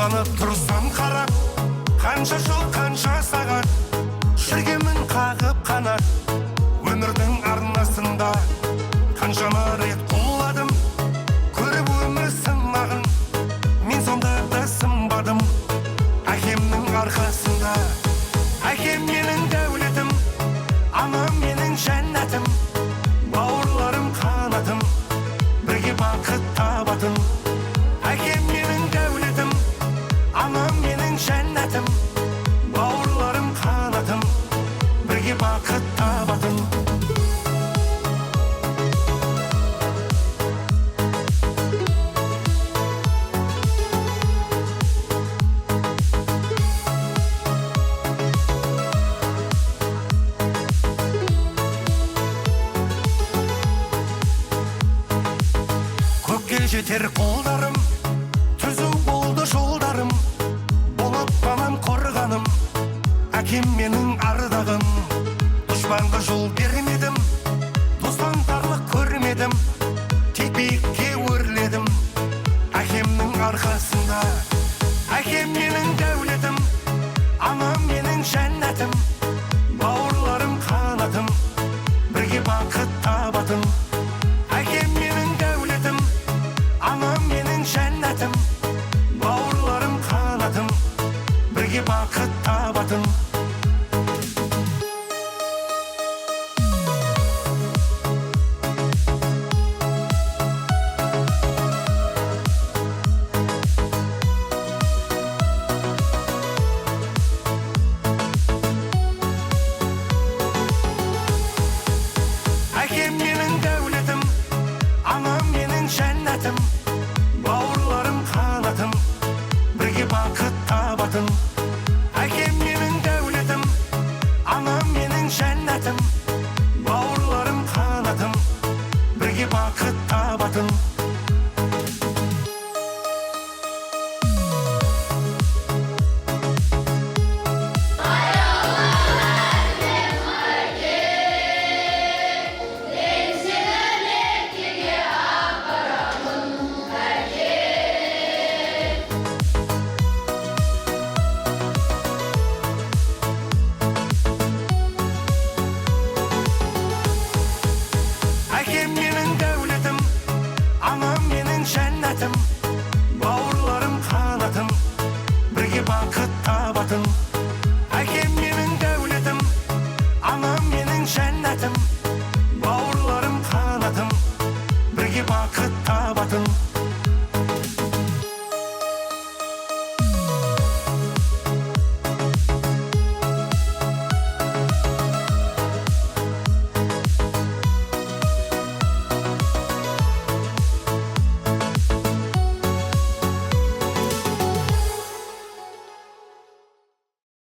Ойланып тұрсам қарап, қанша жыл, қанша сағат жүргенмін қағып қанат. Өмірдің арнасында қаншама рет құладым, көріп өмір сынағын. Мен сонда да сынбадым әкемнің арқасында. Әкем менің дәулетім, анам менің жәннәтім, бауырларым қанатым, бірге бақыт табатын. Әкем менің дәулетім, анам менің жәннәтім, бауырларым қанатым, бірге бақыт табатын. Көкке жетер қолдарым, түзу болды жолдарым, болып анам қорғаным, әкем менің ардағым. Дұшпанға жол бермедім, достан тарлық көрмедім, тек биікке өрледім әкемнің арқасында. Әкем менің дәулетім, анам менің жәннәтім, бауырларым қанатым, бірге бақыт табатын. Әкем менің дәулетім, анам менің жәннәтім, бауырларым қанатым, бірге бақыт табатын. Әкем менің дәулетім, анам менің жәннәтім, бауырларым қанатым, бірге бақыт табатын. Әкем менің дәулетім, анам менің жәннәтім, бауырларым қанатым, бірге бақыт табатын. Әкем менің дәулетім, анам менің жәннәтім, бауырларым қанатым, бірге бақыт табатын. Әкем менің дәулетім, анам менің жәннәтім,